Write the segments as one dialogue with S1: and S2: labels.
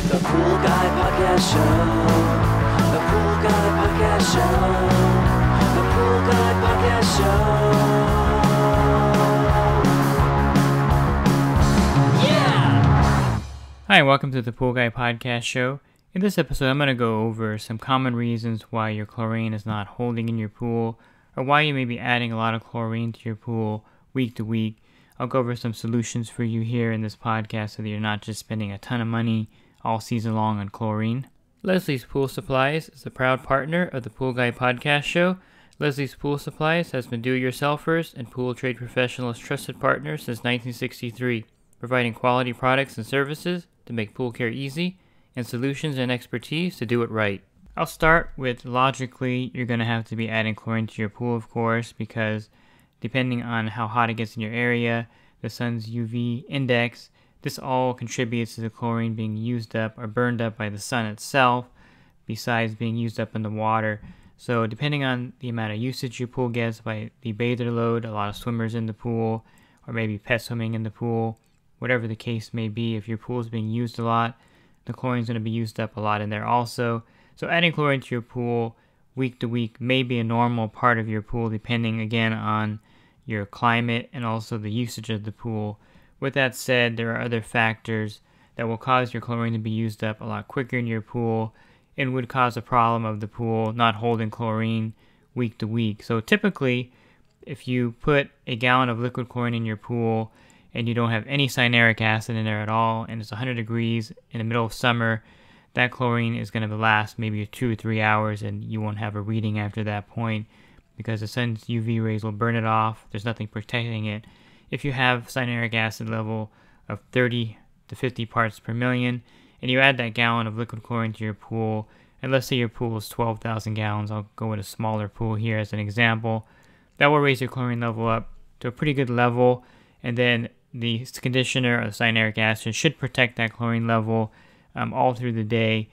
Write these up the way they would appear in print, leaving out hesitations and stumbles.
S1: The Pool Guy Podcast Show. The Pool Guy Podcast Show. The Pool Guy Podcast Show. Yeah!
S2: Hi, welcome to the Pool Guy Podcast Show. In this episode, I'm going to go over some common reasons why your chlorine is not holding in your pool, or why you may be adding a lot of chlorine to your pool week to week. I'll go over some solutions for you here in this podcast so that you're not just spending a ton of money all season long on chlorine. Leslie's Pool Supplies is a proud partner of the Pool Guy Podcast Show. Leslie's Pool Supplies has been do-it-yourselfers and pool trade professionals' trusted partner since 1963, providing quality products and services to make pool care easy and solutions and expertise to do it right. I'll start with logically, you're going to have to be adding chlorine to your pool, of course, because depending on how hot it gets in your area, the sun's UV index, this all contributes to the chlorine being used up or burned up by the sun itself, besides being used up in the water. So depending on the amount of usage your pool gets by the bather load, a lot of swimmers in the pool, or maybe pet swimming in the pool, whatever the case may be, if your pool is being used a lot, the chlorine is going to be used up a lot in there also. So adding chlorine to your pool week to week may be a normal part of your pool, depending again on your climate and also the usage of the pool. With that said, there are other factors that will cause your chlorine to be used up a lot quicker in your pool and would cause a problem of the pool not holding chlorine week to week. So typically, if you put a gallon of liquid chlorine in your pool and you don't have any cyanuric acid in there at all, and it's 100 degrees in the middle of summer, that chlorine is going to last maybe 2 or 3 hours and you won't have a reading after that point because the sun's UV rays will burn it off. There's nothing protecting it. If you have cyanuric acid level of 30 to 50 parts per million and you add that gallon of liquid chlorine to your pool, and let's say your pool is 12,000 gallons, I'll go with a smaller pool here as an example, that will raise your chlorine level up to a pretty good level, and then the conditioner or cyanuric acid should protect that chlorine level all through the day,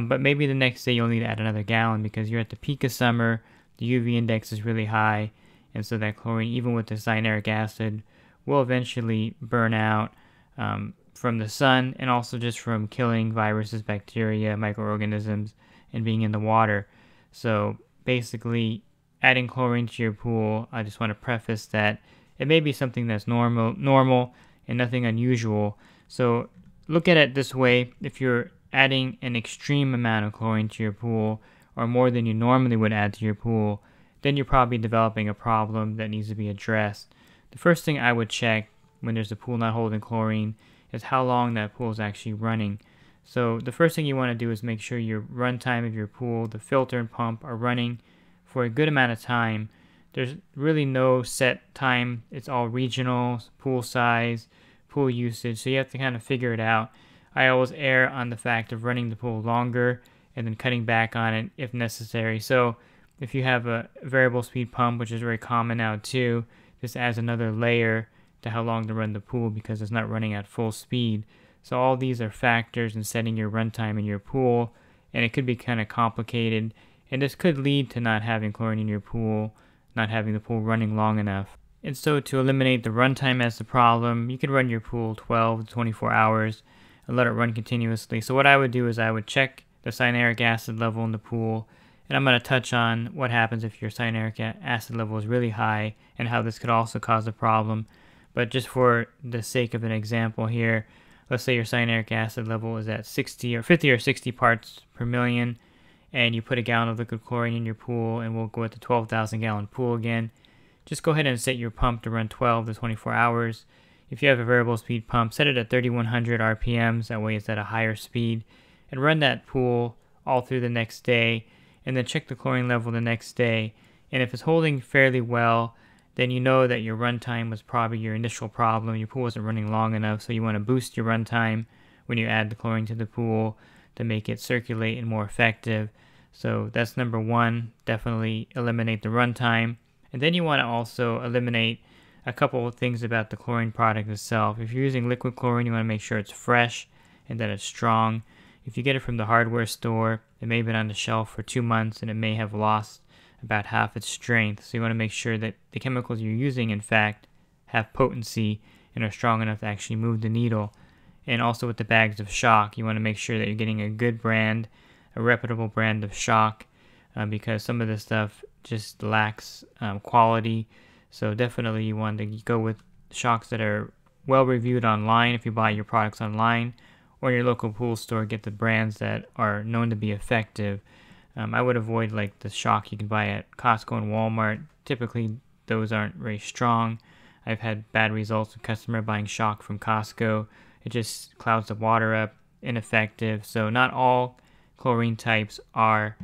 S2: but maybe the next day you'll need to add another gallon because you're at the peak of summer, the UV index is really high, and so that chlorine, even with the cyanuric acid, will eventually burn out from the sun and also just from killing viruses, bacteria, microorganisms, and being in the water. So basically, adding chlorine to your pool, I just want to preface that it may be something that's normal and nothing unusual. So look at it this way: if you're adding an extreme amount of chlorine to your pool, or more than you normally would add to your pool, then you're probably developing a problem that needs to be addressed. The first thing I would check when there's a pool not holding chlorine is how long that pool is actually running. So the first thing you want to do is make sure your run time of your pool, the filter and pump, are running for a good amount of time. There's really no set time. It's all regional, pool size, pool usage, so you have to kind of figure it out. I always err on the fact of running the pool longer and then cutting back on it if necessary. So if you have a variable speed pump, which is very common now too, this adds another layer to how long to run the pool because it's not running at full speed. So all these are factors in setting your runtime in your pool, and it could be kind of complicated, and this could lead to not having chlorine in your pool, not having the pool running long enough. And so to eliminate the runtime as the problem, you can run your pool 12 to 24 hours and let it run continuously. So what I would do is I would check the cyanuric acid level in the pool, and I'm going to touch on what happens if your cyanuric acid level is really high and how this could also cause a problem. But just for the sake of an example here, let's say your cyanuric acid level is at 50 or 60 parts per million, and you put a gallon of liquid chlorine in your pool, and we'll go with the 12,000 gallon pool again. Just go ahead and set your pump to run 12 to 24 hours. If you have a variable speed pump, set it at 3100 RPMs, that way it's at a higher speed, and run that pool all through the next day, and then check the chlorine level the next day. And if it's holding fairly well, then you know that your runtime was probably your initial problem. Your pool wasn't running long enough, so you want to boost your runtime when you add the chlorine to the pool to make it circulate and more effective. So that's number one, definitely eliminate the runtime. And then you want to also eliminate a couple of things about the chlorine product itself. If you're using liquid chlorine, you want to make sure it's fresh and that it's strong. If you get it from the hardware store, it may have been on the shelf for 2 months and it may have lost about half its strength. So you want to make sure that the chemicals you're using, in fact, have potency and are strong enough to actually move the needle. And also with the bags of shock, you want to make sure that you're getting a good brand, a reputable brand of shock, because some of this stuff just lacks quality. So definitely you want to go with shocks that are well reviewed online if you buy your products online, or in your local pool store, get the brands that are known to be effective. I would avoid like the shock you can buy at Costco and Walmart. Typically those aren't very strong. I've had bad results with customer buying shock from Costco. It just clouds the water up, ineffective. So not all chlorine types are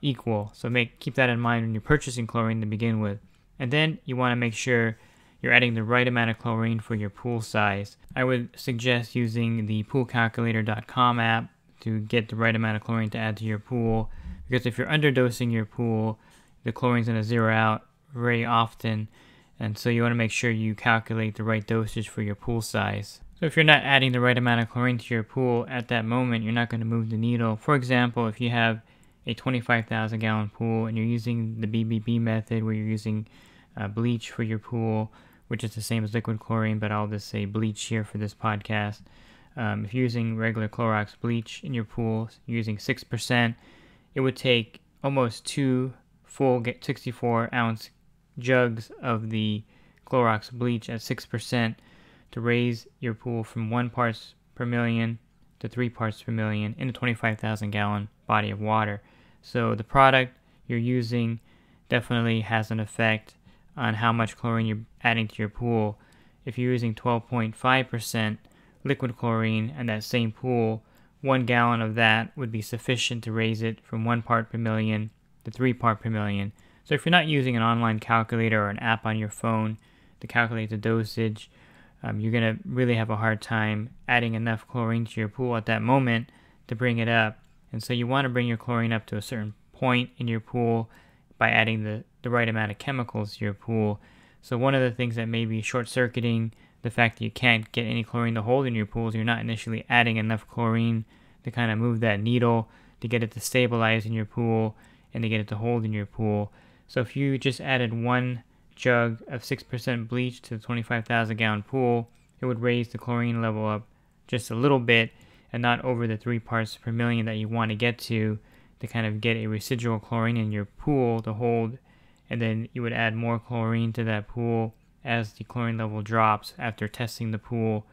S2: equal. So keep that in mind when you're purchasing chlorine to begin with. And then you want to make sure you're adding the right amount of chlorine for your pool size. I would suggest using the poolcalculator.com app to get the right amount of chlorine to add to your pool, because if you're underdosing your pool, the chlorine's going to zero out very often, and so you want to make sure you calculate the right dosage for your pool size. So if you're not adding the right amount of chlorine to your pool at that moment, you're not going to move the needle. For example, if you have a 25,000 gallon pool and you're using the BBB method, where you're using bleach for your pool, which is the same as liquid chlorine, but I'll just say bleach here for this podcast. If you're using regular Clorox bleach in your pool, you're using 6%, it would take almost 2 full 64-ounce jugs of the Clorox bleach at 6% to raise your pool from 1 parts per million to 3 parts per million in a 25,000 gallon body of water. So the product you're using definitely has an effect on how much chlorine you're adding to your pool. If you're using 12.5% liquid chlorine in that same pool, 1 gallon of that would be sufficient to raise it from 1 part per million to 3 part per million. So if you're not using an online calculator or an app on your phone to calculate the dosage, you're going to really have a hard time adding enough chlorine to your pool at that moment to bring it up. And so you want to bring your chlorine up to a certain point in your pool by adding the right amount of chemicals to your pool. So one of the things that may be short-circuiting the fact that you can't get any chlorine to hold in your pool is you're not initially adding enough chlorine to kind of move that needle to get it to stabilize in your pool and to get it to hold in your pool. So if you just added 1 jug of 6% bleach to the 25,000 gallon pool, it would raise the chlorine level up just a little bit and not over the 3 parts per million that you want to get to kind of get a residual chlorine in your pool to hold. And then you would add more chlorine to that pool as the chlorine level drops after testing the pool.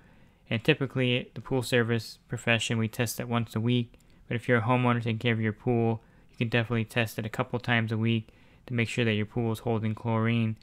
S2: And typically the pool service profession, we test it once a week, but if you're a homeowner taking care of your pool, you can definitely test it a couple times a week to make sure that your pool is holding chlorine,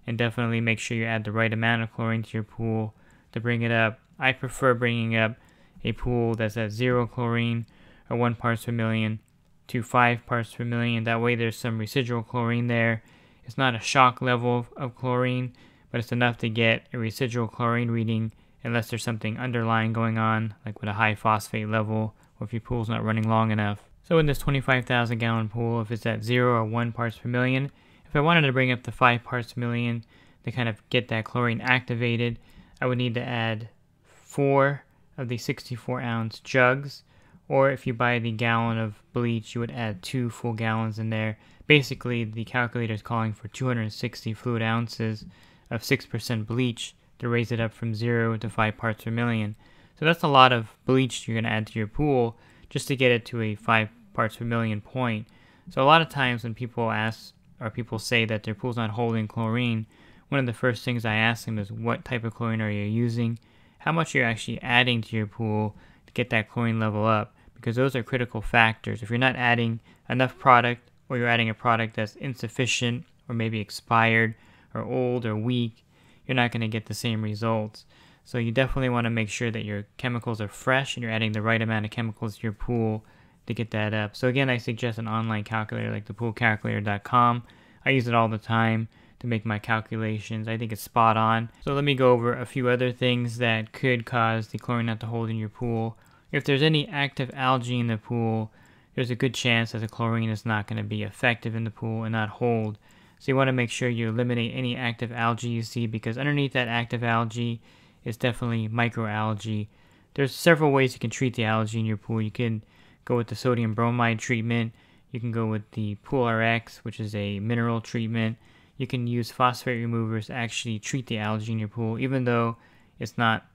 S2: and definitely make sure you add the right amount of chlorine to your pool to bring it up. I prefer bringing up a pool that's at 0 chlorine or 1 parts per million to 5 parts per million. That way there's some residual chlorine there. It's not a shock level of chlorine, but it's enough to get a residual chlorine reading unless there's something underlying going on, like with a high phosphate level, or if your pool's not running long enough. So in this 25,000 gallon pool, if it's at 0 or 1 parts per million, if I wanted to bring up to 5 parts per million to kind of get that chlorine activated, I would need to add 4 of the 64-ounce jugs, or if you buy the gallon of bleach, you would add 2 full gallons in there. Basically, the calculator is calling for 260 fluid ounces of 6% bleach to raise it up from 0 to 5 parts per million. So that's a lot of bleach you're going to add to your pool just to get it to a 5 parts per million point. So a lot of times when people ask, or people say that their pool's not holding chlorine, one of the first things I ask them is, what type of chlorine are you using? How much you're actually adding to your pool to get that chlorine level up? Because those are critical factors. If you're not adding enough product, or you're adding a product that's insufficient or maybe expired or old or weak, you're not going to get the same results. So you definitely want to make sure that your chemicals are fresh and you're adding the right amount of chemicals to your pool to get that up. So again, I suggest an online calculator like the poolcalculator.com. I use it all the time to make my calculations. I think it's spot on. So let me go over a few other things that could cause the chlorine not to hold in your pool. If there's any active algae in the pool, there's a good chance that the chlorine is not going to be effective in the pool and not hold. So you want to make sure you eliminate any active algae you see, because underneath that active algae is definitely microalgae. There's several ways you can treat the algae in your pool. You can go with the sodium bromide treatment. You can go with the Pool RX, which is a mineral treatment. You can use phosphate removers to actually treat the algae in your pool, even though it's not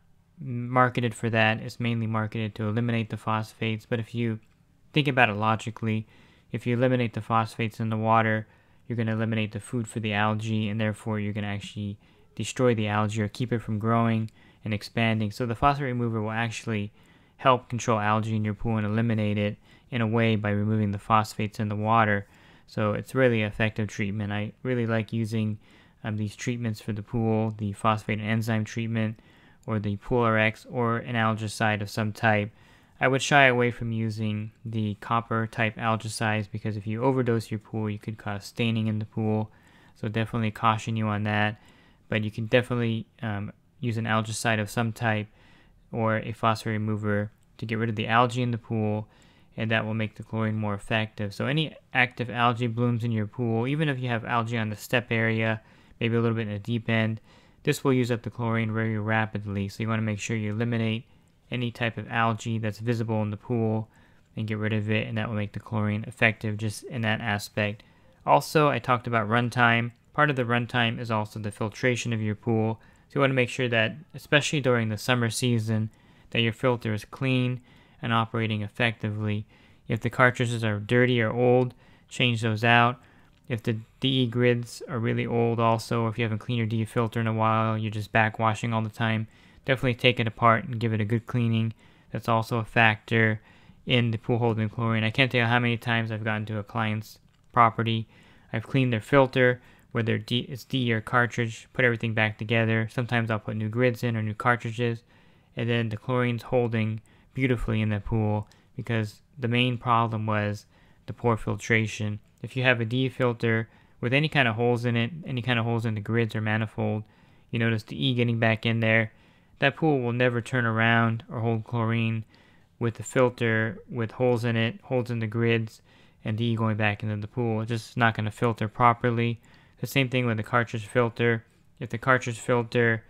S2: marketed for that. It's mainly marketed to eliminate the phosphates. But if you think about it logically, if you eliminate the phosphates in the water, you're going to eliminate the food for the algae, and therefore you're going to actually destroy the algae or keep it from growing and expanding. So the phosphate remover will actually help control algae in your pool and eliminate it in a way by removing the phosphates in the water. So it's really an effective treatment. I really like using these treatments for the pool, the phosphate and enzyme treatment, or the Pool RX, or an algicide of some type. I would shy away from using the copper type algicides because if you overdose your pool, you could cause staining in the pool. So definitely caution you on that. But you can definitely use an algicide of some type or a phosphate remover to get rid of the algae in the pool, and that will make the chlorine more effective. So any active algae blooms in your pool, even if you have algae on the step area, maybe a little bit in the deep end, this will use up the chlorine very rapidly. So you want to make sure you eliminate any type of algae that's visible in the pool and get rid of it, and that will make the chlorine effective just in that aspect. Also, I talked about runtime. Part of the runtime is also the filtration of your pool. So you want to make sure that, especially during the summer season, that your filter is clean and operating effectively. If the cartridges are dirty or old, change those out. If the DE grids are really old also, or if you haven't cleaned your DE filter in a while, you're just backwashing all the time, definitely take it apart and give it a good cleaning. That's also a factor in the pool holding chlorine. I can't tell you how many times I've gotten to a client's property. I've cleaned their filter, whether it's DE or cartridge, put everything back together. Sometimes I'll put new grids in or new cartridges, and then the chlorine's holding beautifully in the pool because the main problem was the poor filtration. If you have a DE filter with any kind of holes in it, any kind of holes in the grids or manifold, you notice the E getting back in there, that pool will never turn around or hold chlorine with the filter with holes in it, holes in the grids, and DE going back into the pool. It's just not going to filter properly. The same thing with the cartridge filter. If the cartridge filter,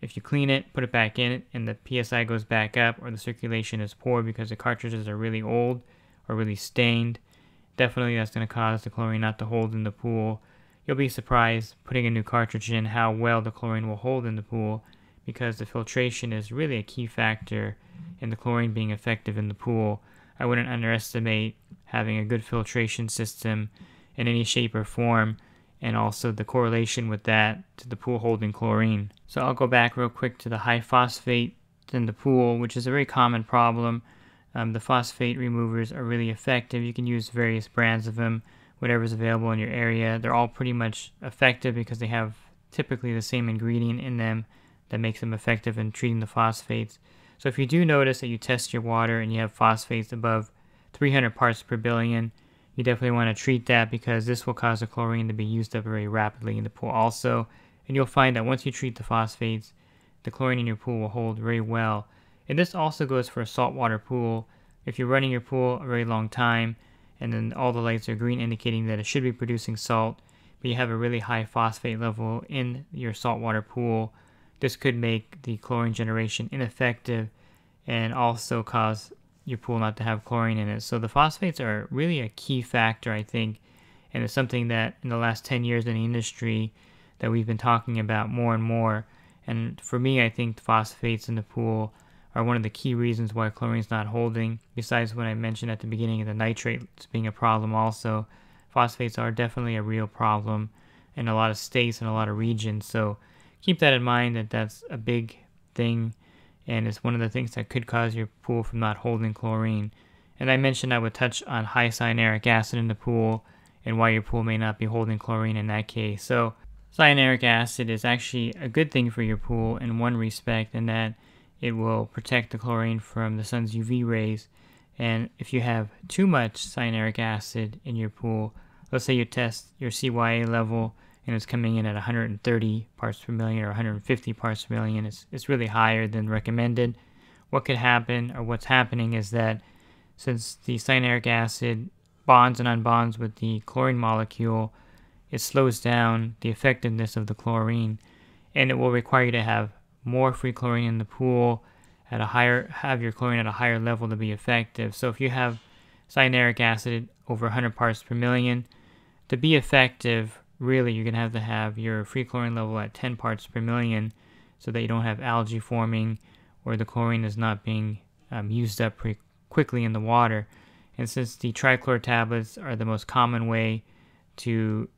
S2: if you clean it, put it back in it, and the PSI goes back up or the circulation is poor because the cartridges are really old or really stained, definitely that's going to cause the chlorine not to hold in the pool. You'll be surprised putting a new cartridge in how well the chlorine will hold in the pool because the filtration is really a key factor in the chlorine being effective in the pool. I wouldn't underestimate having a good filtration system in any shape or form, and also the correlation with that to the pool holding chlorine. So I'll go back real quick to the high phosphate in the pool, which is a very common problem. The phosphate removers are really effective. You can use various brands of them, whatever's available in your area. They're all pretty much effective because they have typically the same ingredient in them that makes them effective in treating the phosphates. So if you do notice that you test your water and you have phosphates above 300 parts per billion, you definitely want to treat that because this will cause the chlorine to be used up very rapidly in the pool also. And you'll find that once you treat the phosphates, the chlorine in your pool will hold very well. And this also goes for a saltwater pool. If you're running your pool a very long time and then all the lights are green indicating that it should be producing salt, but you have a really high phosphate level in your saltwater pool, this could make the chlorine generation ineffective and also cause your pool not to have chlorine in it. So the phosphates are really a key factor, I think, and it's something that in the last 10 years in the industry that we've been talking about more and more. And for me, I think the phosphates in the pool are one of the key reasons why chlorine's not holding, besides what I mentioned at the beginning of the nitrates being a problem also. Phosphates are definitely a real problem in a lot of states and a lot of regions, so keep that in mind that that's a big thing, and it's one of the things that could cause your pool from not holding chlorine. And I mentioned I would touch on high cyanuric acid in the pool and why your pool may not be holding chlorine in that case. So cyanuric acid is actually a good thing for your pool in one respect, in that it will protect the chlorine from the sun's UV rays. And if you have too much cyanuric acid in your pool, let's say you test your CYA level and it's coming in at 130 parts per million or 150 parts per million, it's really higher than recommended. What could happen, or what's happening, is that since the cyanuric acid bonds and unbonds with the chlorine molecule, it slows down the effectiveness of the chlorine, and it will require you to have more free chlorine in the pool at a higher, have your chlorine at a higher level to be effective. So if you have cyanuric acid over 100 parts per million, to be effective, really you're going to have your free chlorine level at 10 parts per million so that you don't have algae forming or the chlorine is not being used up pretty quickly in the water. And since the trichlor tablets are the most common way to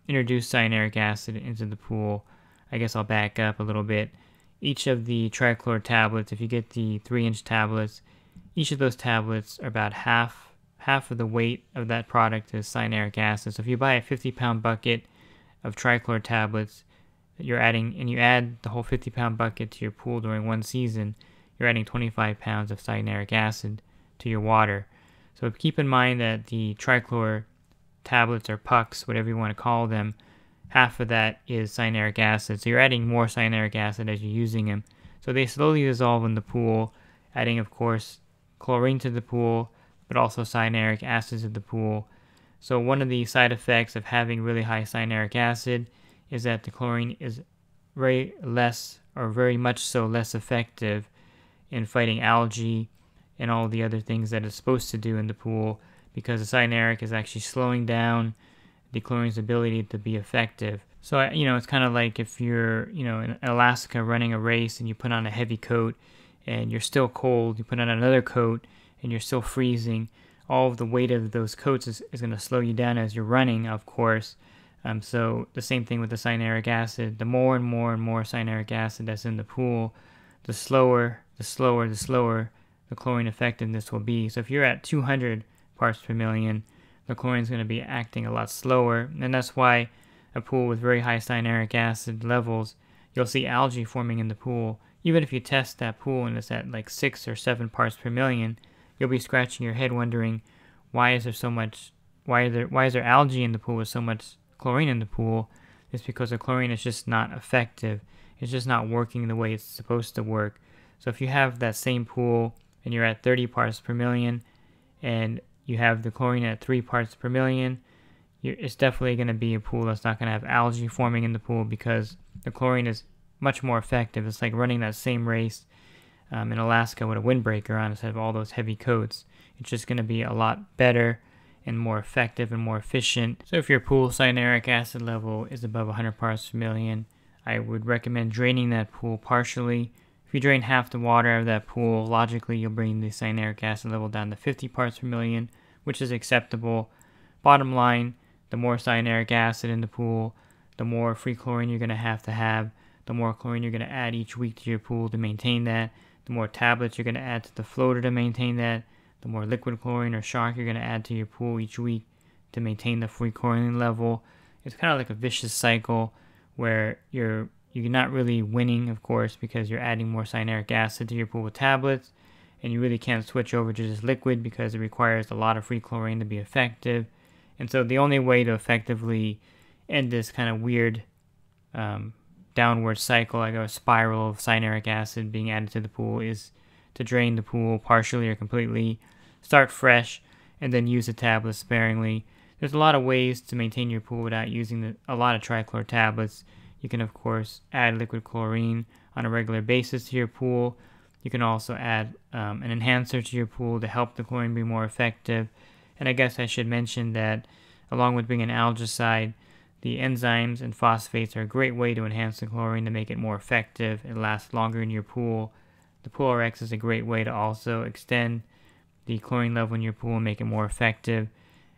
S2: introduce cyanuric acid into the pool, I guess I'll back up a little bit. Each of the trichlor tablets, if you get the 3-inch tablets, each of those tablets are about half of the weight of that product is cyanuric acid. So if you buy a 50-pound bucket of trichlor tablets, you add the whole 50-pound bucket to your pool during one season, you're adding 25 pounds of cyanuric acid to your water. So keep in mind that the trichlor tablets or pucks, whatever you want to call them, half of that is cyanuric acid. So you're adding more cyanuric acid as you're using them. So they slowly dissolve in the pool, adding, of course, chlorine to the pool, but also cyanuric acid to the pool. So one of the side effects of having really high cyanuric acid is that the chlorine is very much so less effective in fighting algae and all the other things that it's supposed to do in the pool, because the cyanuric is actually slowing down the chlorine's ability to be effective. So, it's kind of like if you're, in Alaska running a race and you put on a heavy coat and you're still cold, you put on another coat and you're still freezing. All of the weight of those coats is going to slow you down as you're running, of course. So the same thing with the cyanuric acid. The more and more and more cyanuric acid that's in the pool, the slower the chlorine effectiveness will be. So if you're at 200 parts per million, the chlorine is going to be acting a lot slower. And that's why a pool with very high cyanuric acid levels, you'll see algae forming in the pool. Even if you test that pool and it's at like 6 or 7 parts per million, you'll be scratching your head wondering, why is there algae in the pool with so much chlorine in the pool? It's because the chlorine is just not effective. It's just not working the way it's supposed to work. So if you have that same pool and you're at 30 parts per million and you have the chlorine at 3 parts per million, it's definitely going to be a pool that's not going to have algae forming in the pool, because the chlorine is much more effective. It's like running that same race in Alaska with a windbreaker on instead of all those heavy coats. It's just going to be a lot better and more effective and more efficient. So if your pool cyanuric acid level is above 100 parts per million, I would recommend draining that pool partially. If you drain half the water out of that pool, logically you'll bring the cyanuric acid level down to 50 parts per million, which is acceptable. Bottom line, the more cyanuric acid in the pool, the more free chlorine you're going to have, the more chlorine you're going to add each week to your pool to maintain that, the more tablets you're going to add to the floater to maintain that, the more liquid chlorine or shark you're going to add to your pool each week to maintain the free chlorine level. It's kind of like a vicious cycle where you're not really winning, of course, because you're adding more cyanuric acid to your pool with tablets, and you really can't switch over to just liquid because it requires a lot of free chlorine to be effective. And so the only way to effectively end this kind of weird downward cycle, like a spiral of cyanuric acid being added to the pool, is to drain the pool partially or completely, start fresh, and then use the tablets sparingly. There's a lot of ways to maintain your pool without using a lot of trichlor tablets. You can, of course, add liquid chlorine on a regular basis to your pool. You can also add an enhancer to your pool to help the chlorine be more effective. And I guess I should mention that along with being an algicide, the enzymes and phosphates are a great way to enhance the chlorine to make it more effective and last longer in your pool. The Pool RX is a great way to also extend the chlorine level in your pool and make it more effective.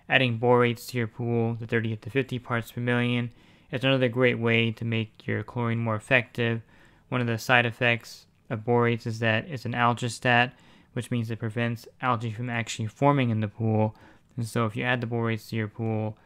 S2: Adding borates to your pool to 30 to 50 parts per million is another great way to make your chlorine more effective. One of the side effects of borates is that it's an algistat, which means it prevents algae from actually forming in the pool. And so if you add the borates to your pool,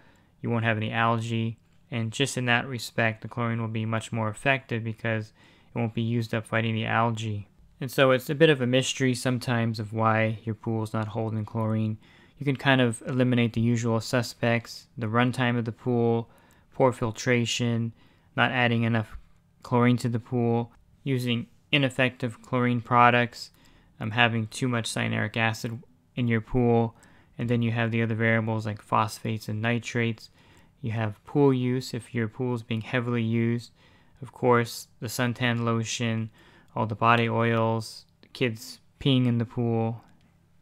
S2: you won't have any algae. And just in that respect, the chlorine will be much more effective because it won't be used up fighting the algae. And so it's a bit of a mystery sometimes of why your pool is not holding chlorine. You can kind of eliminate the usual suspects: the runtime of the pool, poor filtration, not adding enough chlorine to the pool, using ineffective chlorine products, having too much cyanuric acid in your pool, and then you have the other variables like phosphates and nitrates. You have pool use, if your pool is being heavily used. Of course, the suntan lotion, all the body oils, the kids peeing in the pool,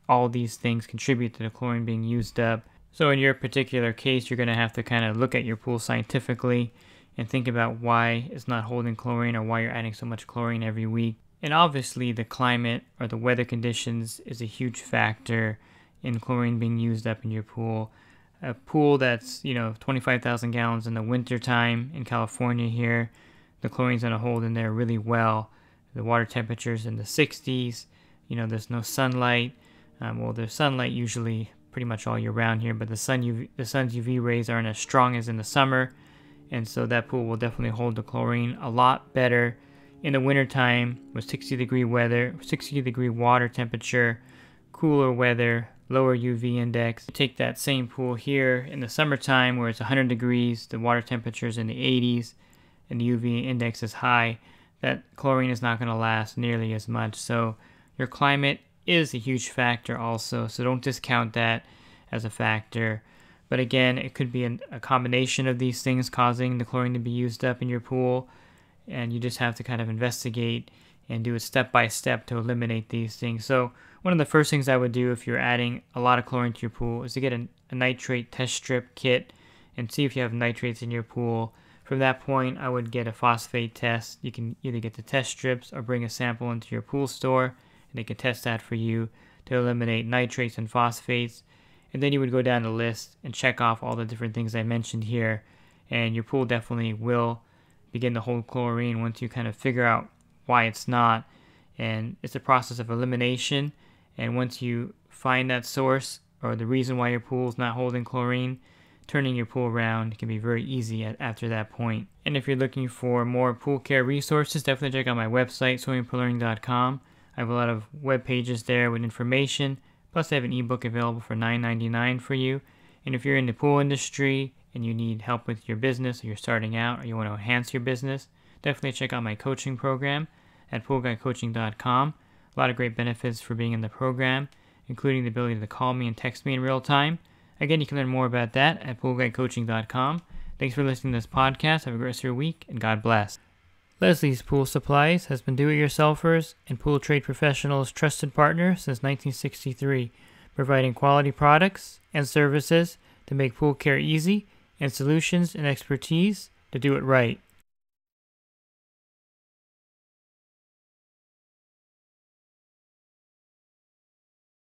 S2: all these things contribute to the chlorine being used up. So in your particular case, you're going to have to kind of look at your pool scientifically and think about why it's not holding chlorine or why you're adding so much chlorine every week. And obviously the climate or the weather conditions is a huge factor in chlorine being used up in your pool. A pool that's, 25,000 gallons in the winter time in California here, the chlorine's going to hold in there really well. The water temperature's in the 60s. There's no sunlight. There's sunlight usually pretty much all year round here, but the sun's UV rays aren't as strong as in the summer, and so that pool will definitely hold the chlorine a lot better in the wintertime with 60-degree weather, 60-degree water temperature, cooler weather, lower UV index. Take that same pool here in the summertime where it's 100 degrees, the water temperature is in the 80s, and the UV index is high. That chlorine is not going to last nearly as much. So your climate is a huge factor also, so don't discount that as a factor. But again, it could be a combination of these things causing the chlorine to be used up in your pool, and you just have to kind of investigate and do it step by step to eliminate these things. So one of the first things I would do if you're adding a lot of chlorine to your pool is to get a nitrate test strip kit and see if you have nitrates in your pool. From that point, I would get a phosphate test. You can either get the test strips or bring a sample into your pool store, and they can test that for you to eliminate nitrates and phosphates. And then you would go down the list and check off all the different things I mentioned here, and your pool definitely will begin to hold chlorine once you kind of figure out why it's not. And it's a process of elimination, and once you find that source or the reason why your pool is not holding chlorine, turning your pool around can be very easy after that point. And if you're looking for more pool care resources, definitely check out my website, swimmingpoollearning.com. I have a lot of web pages there with information, plus I have an ebook available for $9.99 for you. And if you're in the pool industry and you need help with your business, or you're starting out, or you want to enhance your business, definitely check out my coaching program at poolguycoaching.com. A lot of great benefits for being in the program, including the ability to call me and text me in real time. Again, you can learn more about that at poolguycoaching.com. Thanks for listening to this podcast. Have a great rest of your week, and God bless. Leslie's Pool Supplies has been do-it-yourselfers and pool trade professionals' trusted partner since 1963, providing quality products and services to make pool care easy and solutions and expertise to do it right.